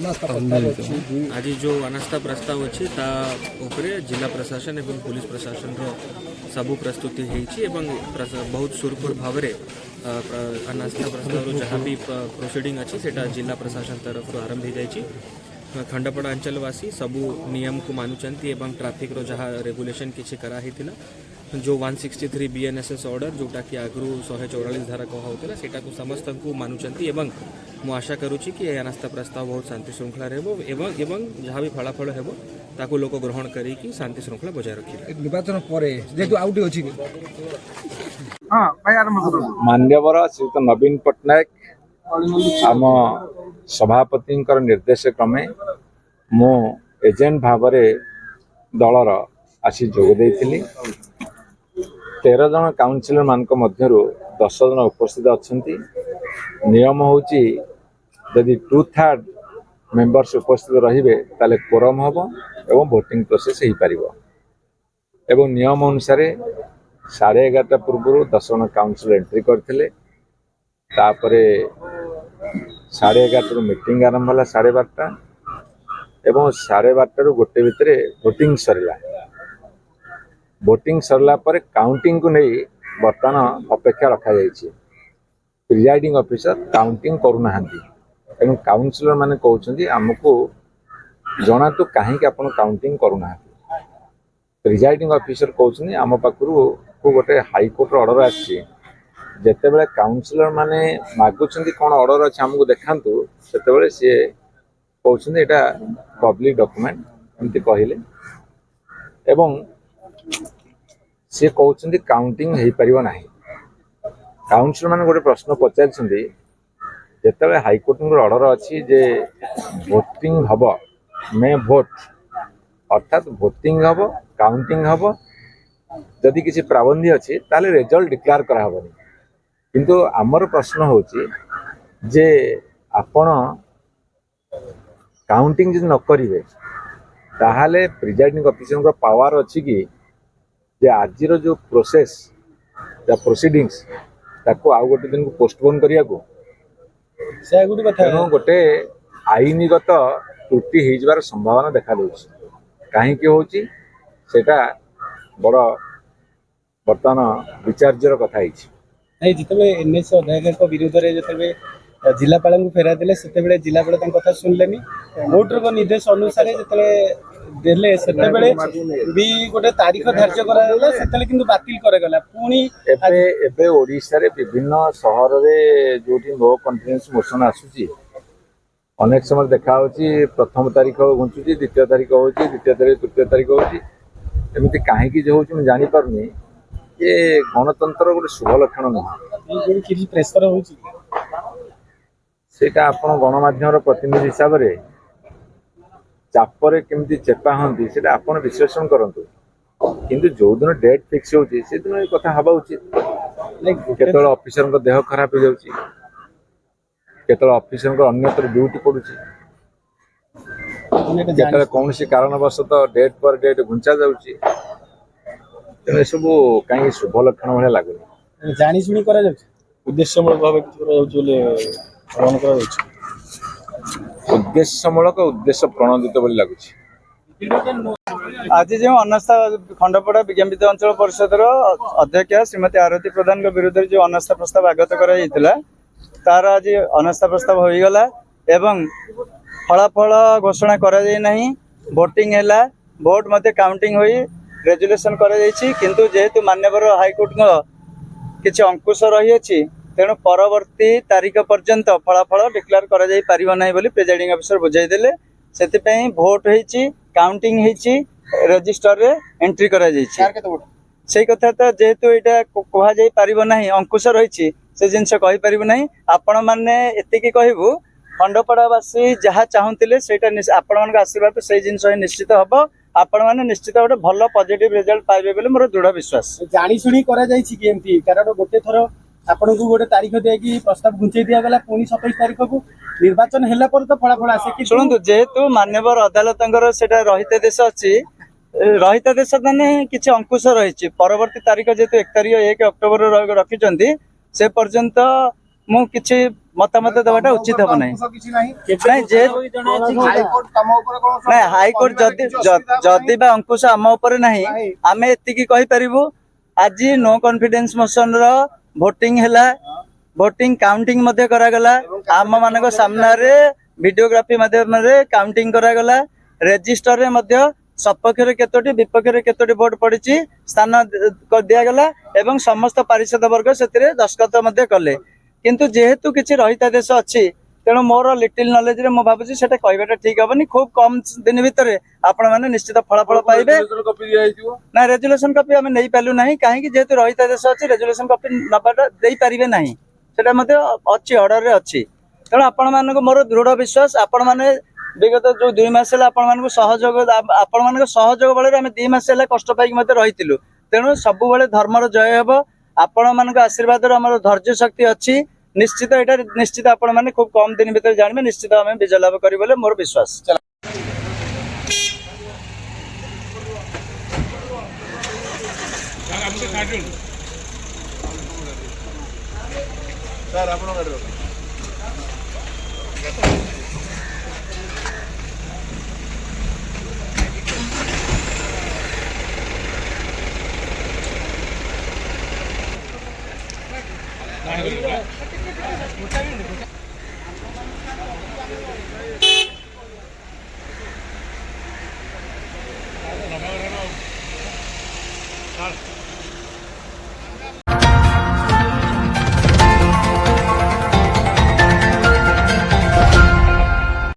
आज जो अनास्था प्रस्ताव अच्छी जिला प्रशासन एवं पुलिस प्रशासन सबू प्रस्तुति बहुत सुरखुर भाव अनास्था प्रस्ताव जहाँ भी प्रोसीडिंग अच्छी से जिला प्रशासन तरफ आरंभ हो जाए। खंडपड़ा अंचलवासी सबू नियम को मानुचंती एवं ट्रैफिक रो जहाँ रेगुलेशन किसी कराही जो 163 BNSS ऑर्डर जोटा कि आगु 144 धारा कहूला से समस्त को मानुचंती एवं मु आशा करुच्ची कि यह अनास्था प्रस्ताव बहुत शांति श्रृंखला एवं जहाँ भी फलाफल हो लोक ग्रहण करी शांति श्रृंखला बजाय रखी निर्वाचन मान्यवर श्रीयुत नवीन पट्टनायक आम सभापति निर्देश क्रमे मु एजेंट भाव दलर आसी जोगदे 13 जन काउंसिलर मान मध्य 10 जन उपस्थित अच्छा नियम हूँ जदि 2/3 मेंबर्स उपस्थित रे ताले कोरम हम एवं भोटिंग प्रोसेस हो पार एवं नियम अनुसार 11:30 पूर्व 10 जन काउंसिलर एंट्री करते 11:30 मीटिंग आरंभ है 12:30 एवं 12:30 गोटे भितर भोटिंग सरला। भोटिंग सरला पर काउंटिंग को नहीं बर्तमान अपेक्षा रखा जाइए। प्रिजाइडिंग ऑफिसर काउंटिंग करूना एवं काउंसिलर माने कहते आमको जना तो कहीं आप काउंटिंग करूना। प्रिजाइडिंग ऑफिसर कहते आम पाखु गोटे हाईकोर्ट ऑर्डर आते बेले काउंसिलर माने मागुंट कौन ऑर्डर अच्छे आमको देखा से सी कहते यहाँ पब्लिक डॉक्यूमेंट एमती कहले एवं सी कहते काउंटिंग हो पार ना। काउंसिलर मैंने गोटे प्रश्न पचार जिते हाईकोर्ट ऑर्डर अच्छी जे भोटिंग हम मे भोट अर्थात भोटिंग हम काउंटिंग हम जदि किसी प्राबंधी अच्छी ताले रिजल्ट डिक्लेयर कराबनी किंतु आमर प्रश्न हूँ जे आपण काउंटिंग जब न करेंगे ताहले प्रिजाइडिंग ऑफिसर पावर अच्छी कि जे आज जो प्रोसेस प्रोसीडिंग्स ताको आउ गोटे दिन को पोस्टपोन करिया को गोटे आईनगत त्रुटि हो जबार संभावना देखा कहीं होची सेटा बड़ बर्तमान विचार्यर कथा जिते एनएस अध्यायक विरोध में जिते जिलापाल को फेरा देले से जिलापाल कथा सुनलेनी कोर्टर निर्देश अनुसार जिते देले से भी गोटे तारीख धार्य कराला से किंतु बातिल करागला पुणी एबे ओडिशा रे विभिन्न शहर रे जोटी नो कॉन्फिडेंस मोशन आसुची अनेक समय देखा होची प्रथम तारीख घुंचुची द्वितीय तारीख होची द्वितीय तारीख तृतीय तारीख होची एमती कहीं जो होची मैं जानी पारनी ये गणतंत्र गोटे शुभ लक्षण नुह प्रेसर होची सेटा आपण गणमाध्यम प्रतिनिधि हिसाब से चापरे केमती चेपा हंती से आपण विश्लेषण करंतु किंतु जो दिन डेट फिक्स होची से दिन ये कथा हवा उचित केतल ऑफिसर को देह खराब हो जाउची केतल ऑफिसर को अन्यत्र ड्यूटी पड़ुची केतल कौन सी कारणवशत डेट पर डेट घुंचा जाउची तेने सब कहीं शुभ लक्षण भाई लगुनि जानी सुनी करा जाउची उद्देश्यमूलक भाव करा जाउची बोले ग्रहण करा जाउची उद्देश्यमूलक उद्देश्य प्रणोदित बोली लगुच। आज जो अनास्था खंडपड़ा विज्ञापित अंचल परिषद अध्यक्ष श्रीमती आरती प्रधान विरुद्ध जो अनास्था प्रस्ताव आगत करा तार आज अनास्था प्रस्ताव हो गला एवं फलाफल घोषणा करा जाय नहीं भोटिंग है भोट मध्य काउंटिंग होई रेजुलेशन करा जायछि किंतु जेहेतु मान्यवर हाईकोर्ट किसी अंकुश रही तेणु परवर्ती तारीख पर्यंत फलाफल डिक्लेयर करा जाय परिबो नाही बोली प्रिजाइडिंग ऑफिसर बुझाई देले से भोट होईछि काउंटिंग होईछि रजिस्टर रे एंट्री करा जायछि से कथा तो जेहेतु यहाँ कह जाय परिबो नाही अंकुश रही से जिनस कहि परिबो नाही आपण माने एतिकी कहबू खंडपड़ावासी जहाँ चाहूले से आपण आशीर्वाद से जिनस निश्चित हम आपण मैंने निश्चित गोटे भल पॉजिटिव रिजल्ट पाइबे बोली मोर दृढ़ विश्वास जानी शुणी करा जायछि कि एमती कारण गोटे थरो आपन को गोटे तारीख दे प्रस्ताव घुंचे दिया गला पुणी 27 तारीख को निर्वाचन हैला पर तो फलाफल आसे कि सुनंतु जेहेतु मान्यवर अदालतंगर सेटा रहित देश अछि रहित देश माने किछि अंकुश रहिछि परवर्ती तारीख जेतु 1 तारीख 1 अक्टोबर रखिचंती से पर्यंत ମୁଁ କିଛି ମତାମତ ଦେବାଟା ଉଚିତ ହେବ ନାହିଁ। ନାଇଁ ଯେ ନାଇଁ ହାଇକୋର୍ଟ ଯଦି ବା ଅଙ୍କୁଶ ଆମ ଉପରେ ନାହିଁ ଆମେ ଏତିକି କହିପାରିବୁ ଆଜି नो कॉन्फिडेंस मोशन ର ଭୋଟିଂ ହେଲା, ଭୋଟିଂ କାଉଣ୍ଟିଂ ମଧ୍ୟ କରାଗଲା, ଆମ ମାନଙ୍କ ସାମ୍ନାରେ ଭିଡିଓଗ୍ରାଫି ମାଧ୍ୟମରେ କାଉଣ୍ଟିଂ କରାଗଲା, ରେଜିଷ୍ଟର ରେ ମଧ୍ୟ ସପକ୍ଷରେ କେତୋଟି ବିପକ୍ଷରେ କେତୋଟି ଭୋଟ ପଡିଛି ସ୍ଥାନ ଦିଆଗଲା ଏବଂ ସମସ୍ତ ପାରିଷଦ ବର୍ଗ ସେଥିରେ ଦସ୍ତଖତ ମଧ୍ୟ କଲେ। କିନ୍ତୁ ଯେହେତୁ କିଛି ରହିତାଦେଶ ଅଛି ତେଣୁ ମୋର ଲିଟିल नॉलेज रे ମୁଁ ଭାବୁଛି ସେଟା କହିବାଟା ଠିକ ହବନି। खूब कम दिन ଭିତରେ ଆପଣ ମାନେ ନିଶ୍ଚିତ ଫଳାଫଳ ପାଇବେ। ନା ରେଜୁଲେସନ କପି ଆମେ ନେଇ ପାରିଲୁ ନାହିଁ କାହିଁକି ଯେହେତୁ ରହିତାଦେଶ ଅଛି ରେଜୁଲେସନ କପି ନବାଟା ଦେଇ ପାରିବେ ନାହିଁ, ସେଟା ମଧ୍ୟ ଅଛି ଅର୍ଡର ରେ ଅଛି। ତେଣୁ ଆପଣ ମାନଙ୍କୁ ମୋର ଦୃଢ ବିଶ୍ୱାସ ଆପଣ ମାନେ विगत जो 2 मास आपण सहयोग बल आम 2 मास कष्ट पाई रही तेणु सब धर्मर जय हे आपण मान आशीर्वाद धैर्य शक्ति अच्छी निश्चित यहाँ निश्चित आपण मैंने खूब कम दिन भर जानवे निश्चित आम विजय लाभ कर मोर विश्वास। Nah,